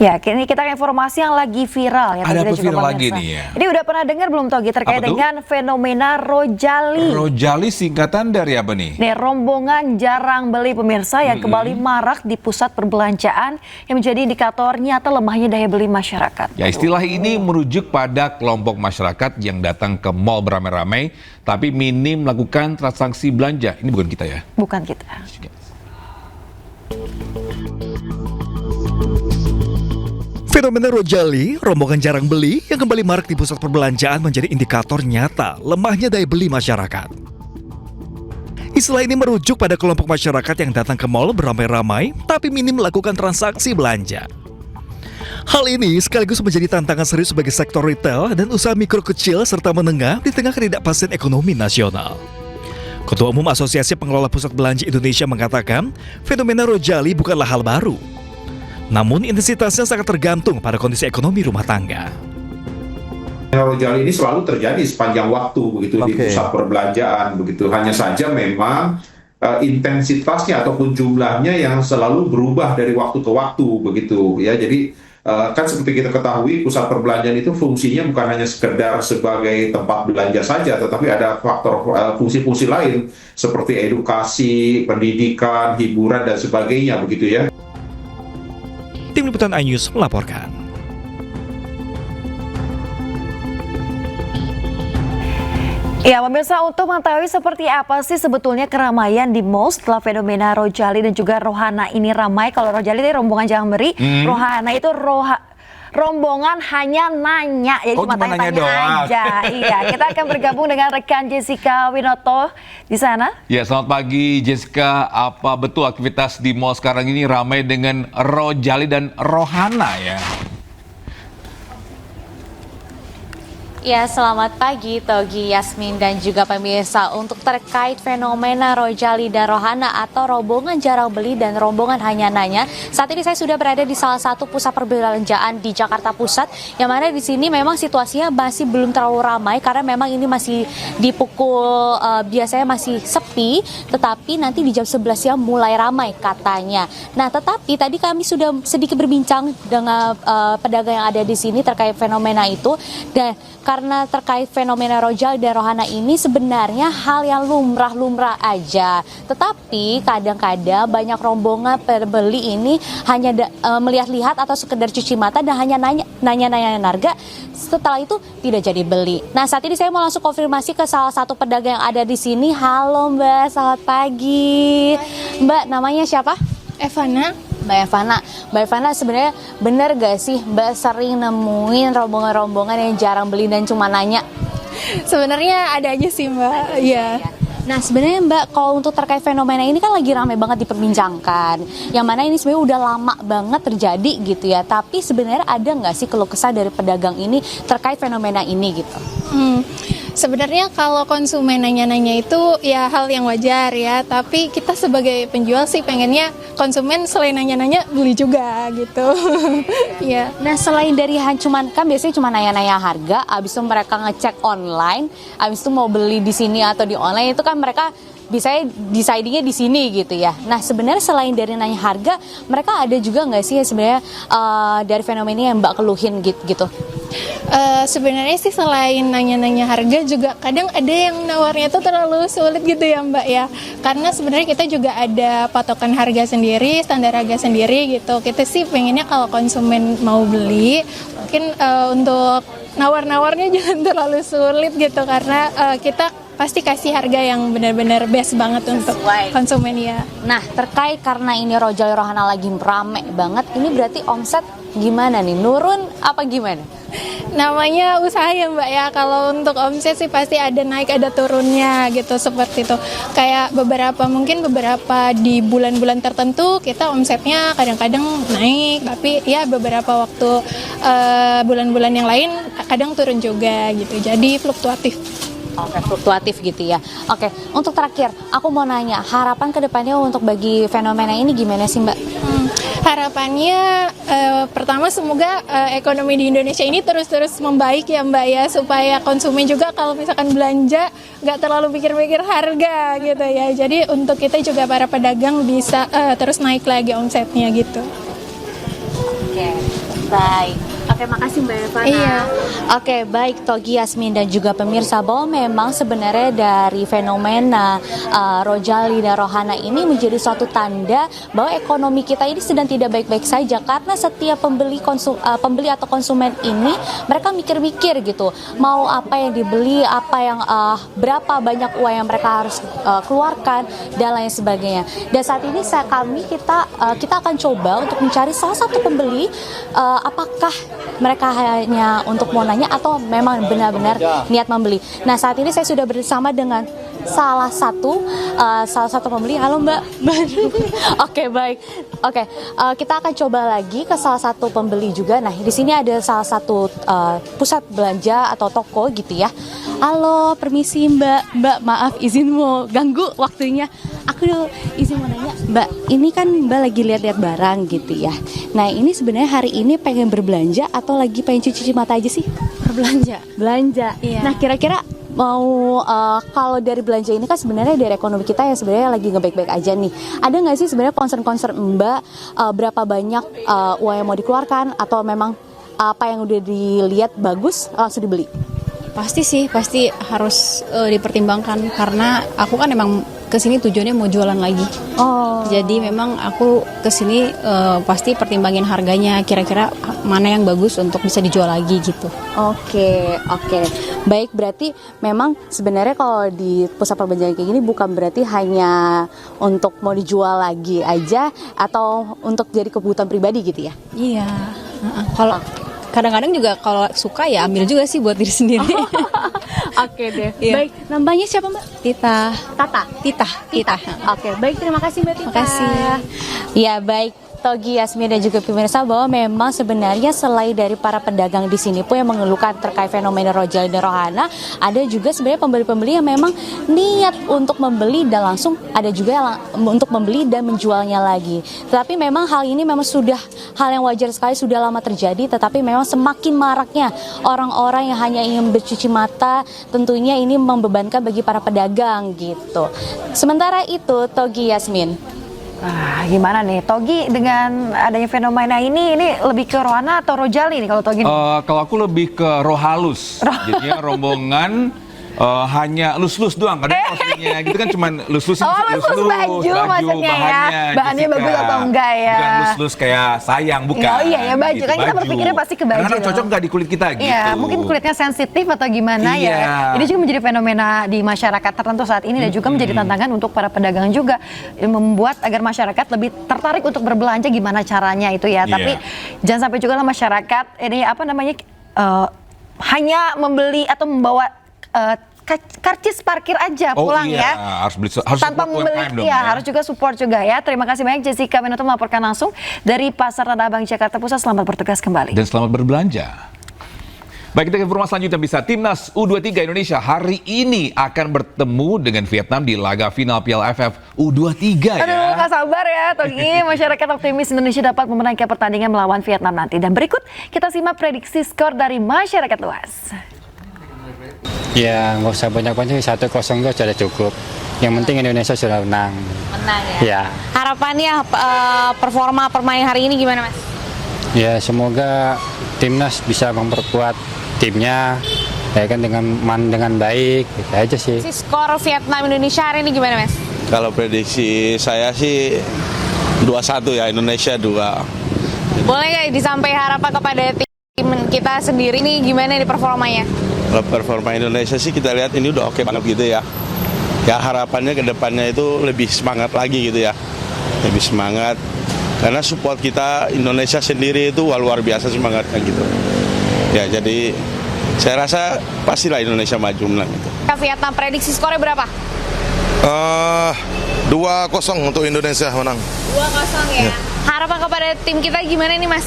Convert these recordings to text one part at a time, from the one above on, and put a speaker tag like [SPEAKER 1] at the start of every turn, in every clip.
[SPEAKER 1] Ya, kini kita ke informasi yang lagi viral ya.
[SPEAKER 2] Ada
[SPEAKER 1] apa
[SPEAKER 2] viral lagi nih ya?
[SPEAKER 1] Ini udah pernah dengar belum Togi terkait dengan fenomena Rojali?
[SPEAKER 2] Rojali singkatan dari apa nih?
[SPEAKER 1] Nih, rombongan jarang beli pemirsa yang kembali marak di pusat perbelanjaan yang menjadi indikator nyata lemahnya daya beli masyarakat.
[SPEAKER 2] Ya, istilah ini merujuk pada kelompok masyarakat yang datang ke mal beramai-ramai tapi minim melakukan transaksi belanja. Ini bukan kita ya?
[SPEAKER 1] Bukan kita.
[SPEAKER 3] Fenomena Rojali, rombongan jarang beli yang kembali marak di pusat perbelanjaan menjadi indikator nyata lemahnya daya beli masyarakat. Istilah ini merujuk pada kelompok masyarakat yang datang ke mal beramai-ramai tapi minim melakukan transaksi belanja. Hal ini sekaligus menjadi tantangan serius bagi sektor retail dan usaha mikro kecil serta menengah di tengah ketidakpastian ekonomi nasional. Ketua Umum Asosiasi Pengelola Pusat Belanja Indonesia mengatakan, fenomena Rojali bukanlah hal baru. Namun intensitasnya sangat tergantung pada kondisi ekonomi rumah tangga.
[SPEAKER 4] Rojali ini selalu terjadi sepanjang waktu begitu di pusat perbelanjaan begitu. Hanya saja memang intensitasnya ataupun jumlahnya yang selalu berubah dari waktu ke waktu begitu ya. Jadi kan seperti kita ketahui pusat perbelanjaan itu fungsinya bukan hanya sekedar sebagai tempat belanja saja, tetapi ada faktor fungsi-fungsi lain seperti edukasi, pendidikan, hiburan dan sebagainya begitu ya.
[SPEAKER 3] Tim Liputan iNews melaporkan.
[SPEAKER 1] Ya, pemirsa, untuk mengetahui seperti apa sih sebetulnya keramaian di mall setelah fenomena Rojali dan juga Rohana ini ramai. Kalau Rojali itu rombongan jangan beri, Rohana itu rombongan hanya nanya, ya cuma tanya-tanya aja. Iya, kita akan bergabung dengan rekan Jessica Winoto di sana.
[SPEAKER 2] Ya, selamat pagi Jessica. Apa betul aktivitas di mall sekarang ini ramai dengan Rojali dan Rohana ya?
[SPEAKER 5] Ya, selamat pagi Togi, Yasmin dan juga pemirsa. Untuk terkait fenomena Rojali dan Rohana atau rombongan jarang beli dan rombongan hanya nanya, saat ini saya sudah berada di salah satu pusat perbelanjaan di Jakarta Pusat, yang mana di sini memang situasinya masih belum terlalu ramai karena memang ini masih di pukul biasanya masih sepi, tetapi nanti di jam 11 siang mulai ramai katanya. Nah, tetapi tadi kami sudah sedikit berbincang dengan pedagang yang ada di sini terkait fenomena itu, dan karena terkait fenomena Rojali dan Rohana ini sebenarnya hal yang lumrah-lumrah aja. Tetapi kadang-kadang banyak rombongan pembeli ini hanya melihat-lihat atau sekedar cuci mata dan hanya nanya-nanya harga. Setelah itu tidak jadi beli. Nah, saat ini saya mau langsung konfirmasi ke salah satu pedagang yang ada di sini. Halo Mbak, selamat pagi. Mbak, namanya siapa?
[SPEAKER 6] Evana.
[SPEAKER 5] Mbak Evana, sebenarnya benar gak sih Mbak sering nemuin rombongan-rombongan yang jarang beli dan cuma nanya?
[SPEAKER 6] Sebenarnya ada aja sih Mbak, iya.
[SPEAKER 5] Nah, sebenarnya Mbak, kalau untuk terkait fenomena ini kan lagi ramai banget diperbincangkan, yang mana ini sebenarnya udah lama banget terjadi gitu ya. Tapi sebenarnya ada nggak sih keluh kesah dari pedagang ini terkait fenomena ini gitu?
[SPEAKER 6] Sebenarnya kalau konsumen nanya-nanya itu ya hal yang wajar ya, tapi kita sebagai penjual sih pengennya konsumen selain nanya-nanya beli juga gitu. Ya.
[SPEAKER 5] Nah, selain dari cuman kan biasanya cuma nanya-nanya harga, abis itu mereka ngecek online, abis itu mau beli di sini atau di online itu kan mereka bisa decidingnya di sini gitu ya. Nah, sebenarnya selain dari nanya harga, mereka ada juga nggak sih sebenarnya dari fenomena yang Mbak keluhin gitu?
[SPEAKER 6] Sebenarnya sih selain nanya-nanya harga juga kadang ada yang nawarnya itu terlalu sulit gitu ya Mbak ya. Karena sebenarnya kita juga ada patokan harga sendiri, standar harga sendiri gitu. Kita sih pengennya kalau konsumen mau beli, mungkin untuk nawar-nawarnya jangan terlalu sulit gitu, karena kita pasti kasih harga yang benar-benar best banget untuk konsumen ya.
[SPEAKER 5] Nah, terkait karena ini Rojali Rohana lagi rame banget, ini berarti omset gimana nih? Nurun apa gimana?
[SPEAKER 6] Namanya usaha ya Mbak ya, kalau untuk omset sih pasti ada naik ada turunnya gitu, seperti itu. Kayak mungkin beberapa di bulan-bulan tertentu kita omsetnya kadang-kadang naik, tapi ya beberapa waktu bulan-bulan yang lain kadang turun juga gitu, jadi fluktuatif.
[SPEAKER 5] Oke, fluktuatif gitu ya. Oke, untuk terakhir, aku mau nanya, harapan kedepannya untuk bagi fenomena ini gimana sih Mbak?
[SPEAKER 6] Harapannya pertama semoga ekonomi di Indonesia ini terus-terus membaik ya Mbak ya, supaya konsumen juga kalau misalkan belanja nggak terlalu pikir-pikir harga gitu ya. Jadi untuk kita juga para pedagang bisa terus naik lagi omsetnya gitu.
[SPEAKER 5] Oke. Baik. Oke, makasih Mbak Evana.
[SPEAKER 6] Iya.
[SPEAKER 5] Oke, baik Togi, Yasmin dan juga pemirsa, bahwa memang sebenarnya dari fenomena Rojali dan Rohana ini menjadi suatu tanda bahwa ekonomi kita ini sedang tidak baik-baik saja, karena setiap pembeli atau konsumen ini mereka mikir-mikir gitu, mau apa yang dibeli, apa yang berapa banyak uang yang mereka harus keluarkan dan lain sebagainya. Dan saat ini kita akan coba untuk mencari salah satu pembeli, apakah mereka hanya untuk mau nanya atau memang benar-benar niat membeli. Nah, saat ini saya sudah bersama dengan salah satu pembeli. Halo Mbak. Oke, baik. Oke, kita akan coba lagi ke salah satu pembeli juga. Nah, di sini ada salah satu pusat belanja atau toko gitu ya. Halo, permisi Mbak, maaf izin mau ganggu waktunya. Aku izin mau nanya, Mbak, ini kan Mbak lagi lihat-lihat barang gitu ya. Nah, ini sebenarnya hari ini pengen berbelanja atau lagi pengen cuci mata aja sih? Belanja.
[SPEAKER 6] Iya.
[SPEAKER 5] Nah, kira-kira mau kalau dari belanja ini kan sebenarnya dari ekonomi kita yang sebenarnya lagi ngebaik-baik aja nih. Ada nggak sih sebenarnya concern Mbak berapa banyak uang yang mau dikeluarkan, atau memang apa yang udah dilihat bagus langsung dibeli?
[SPEAKER 7] Pasti harus dipertimbangkan, karena aku kan emang kesini tujuannya mau jualan lagi.
[SPEAKER 5] Oh.
[SPEAKER 7] Jadi memang aku kesini pasti pertimbangin harganya, kira-kira mana yang bagus untuk bisa dijual lagi gitu.
[SPEAKER 5] Oke. Baik, berarti memang sebenarnya kalau di pusat perbelanjaan kayak gini bukan berarti hanya untuk mau dijual lagi aja atau untuk jadi kebutuhan pribadi gitu ya?
[SPEAKER 7] Iya. Kalau kadang-kadang juga kalau suka ya ambil juga sih buat diri sendiri.
[SPEAKER 5] Oke deh.
[SPEAKER 7] Iya.
[SPEAKER 5] Baik, namanya siapa Mbak?
[SPEAKER 7] Tita.
[SPEAKER 5] Tita. Oke, baik, terima kasih Mbak Tita.
[SPEAKER 7] Makasih.
[SPEAKER 5] Ya, baik Togi, Yasmin dan juga pemirsa, bahwa memang sebenarnya selain dari para pedagang di sini pun yang mengeluhkan terkait fenomena Rojali dan Rohana, ada juga sebenarnya pembeli-pembeli yang memang niat untuk membeli dan langsung ada juga yang untuk membeli dan menjualnya lagi. Tetapi memang hal ini memang sudah hal yang wajar sekali, sudah lama terjadi, tetapi memang semakin maraknya orang-orang yang hanya ingin bercuci mata, tentunya ini membebankan bagi para pedagang gitu. Sementara itu, Togi, Yasmin.
[SPEAKER 1] Gimana nih Togi dengan adanya fenomena ini lebih ke Rohana atau Rojali nih kalau Togi?
[SPEAKER 2] Kalau aku lebih ke rohalus, jadinya rombongan hanya lus-lus doang. Kadang postingnya gitu kan cuman lus-lus
[SPEAKER 1] baju maksudnya ya. Bahannya
[SPEAKER 2] Jessica.
[SPEAKER 1] bagus atau enggak ya?
[SPEAKER 2] Bukan lus-lus kayak sayang, bukan.
[SPEAKER 1] Oh iya ya, baju.
[SPEAKER 2] Gitu,
[SPEAKER 1] Kan kita berpikirnya pasti ke baju.
[SPEAKER 2] Karena
[SPEAKER 1] dong.
[SPEAKER 2] cocok nggak di kulit kita gitu.
[SPEAKER 1] Iya, mungkin kulitnya sensitif atau gimana
[SPEAKER 2] Iya.
[SPEAKER 1] ya. Ini juga menjadi fenomena di masyarakat tertentu saat ini dan juga menjadi tantangan untuk para pedagang juga, membuat agar masyarakat lebih tertarik untuk berbelanja gimana caranya itu ya.
[SPEAKER 2] Iya.
[SPEAKER 1] Tapi jangan sampai juga lah masyarakat ini hanya membeli atau membawa karcis parkir aja pulang ya.
[SPEAKER 2] Harus
[SPEAKER 1] Tanpa
[SPEAKER 2] support
[SPEAKER 1] membeli,
[SPEAKER 2] UMKM dong,
[SPEAKER 1] ya, harus juga support juga ya. Terima kasih banyak Jessica Menoto melaporkan langsung dari Pasar Tanah Abang Jakarta Pusat. Selamat bertugas kembali.
[SPEAKER 2] Dan selamat berbelanja. Baik, kita ke informasi selanjutnya bisa. Timnas U23 Indonesia hari ini akan bertemu dengan Vietnam di laga final Piala AFF U23 ya.
[SPEAKER 1] Aduh, gak sabar ya Togi. Masyarakat optimis Indonesia dapat memenangkan pertandingan melawan Vietnam nanti. Dan berikut kita simak prediksi skor dari masyarakat luas.
[SPEAKER 8] Ya, nggak usah banyak-banyak, 1-0 itu sudah cukup. Yang penting Indonesia sudah menang.
[SPEAKER 5] Menang ya?
[SPEAKER 8] Ya.
[SPEAKER 5] Harapannya performa permain hari ini gimana, Mas?
[SPEAKER 8] Ya, semoga timnas bisa memperkuat timnya ya kan dengan baik, gitu aja sih.
[SPEAKER 5] Skor Vietnam Indonesia hari ini gimana, Mas?
[SPEAKER 9] Kalau prediksi saya sih 2-1 ya, Indonesia 2.
[SPEAKER 5] Boleh nggak disampaikan harapan kepada tim kita sendiri nih, gimana nih performanya?
[SPEAKER 9] Kalau performa Indonesia sih kita lihat ini udah oke banget gitu ya. Ya harapannya ke depannya itu lebih semangat lagi gitu ya. Lebih semangat. Karena support kita Indonesia sendiri itu luar biasa semangatnya gitu. Ya jadi saya rasa pastilah Indonesia maju menang gitu.
[SPEAKER 5] Vietnam prediksi skornya berapa?
[SPEAKER 10] 2-0 untuk Indonesia menang.
[SPEAKER 5] 2-0 ya. Harapan kepada tim kita gimana nih, Mas?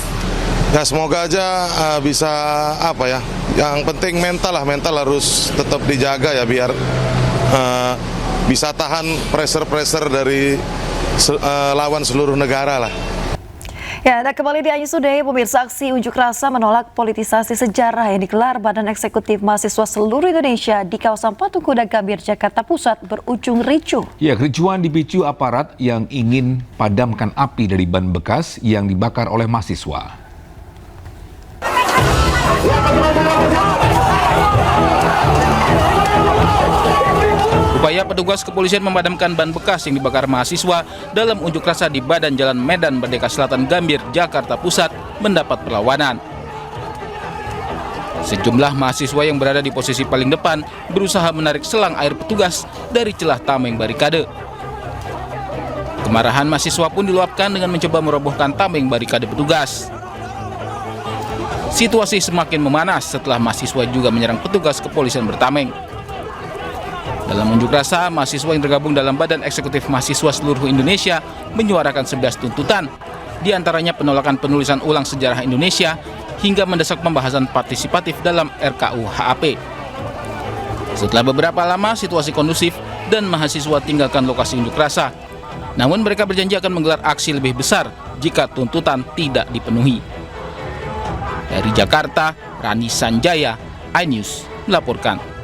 [SPEAKER 10] Ya semoga aja bisa yang penting mental harus tetap dijaga ya biar bisa tahan pressure dari lawan seluruh negara lah.
[SPEAKER 1] Ya, dan kembali di Ayu Sudai, pemirsa, aksi unjuk rasa menolak politisasi sejarah yang digelar Badan Eksekutif Mahasiswa Seluruh Indonesia di kawasan Patung Kuda Gambir, Jakarta Pusat berujung ricuh.
[SPEAKER 2] Ya, kericuhan dipicu aparat yang ingin padamkan api dari ban bekas yang dibakar oleh mahasiswa.
[SPEAKER 11] Upaya petugas kepolisian memadamkan ban bekas yang dibakar mahasiswa dalam unjuk rasa di badan Jalan Medan Merdeka Selatan Gambir, Jakarta Pusat mendapat perlawanan. Sejumlah mahasiswa yang berada di posisi paling depan berusaha menarik selang air petugas dari celah tameng barikade. Kemarahan mahasiswa pun diluapkan dengan mencoba merobohkan tameng barikade petugas. Situasi semakin memanas setelah mahasiswa juga menyerang petugas kepolisian bertameng. Dalam unjuk rasa, mahasiswa yang tergabung dalam Badan Eksekutif Mahasiswa Seluruh Indonesia menyuarakan 11 tuntutan, di antaranya penolakan penulisan ulang sejarah Indonesia hingga mendesak pembahasan partisipatif dalam RKUHP. Setelah beberapa lama situasi kondusif dan mahasiswa tinggalkan lokasi unjuk rasa, namun mereka berjanji akan menggelar aksi lebih besar jika tuntutan tidak dipenuhi. Dari Jakarta, Rani Sanjaya, iNews melaporkan.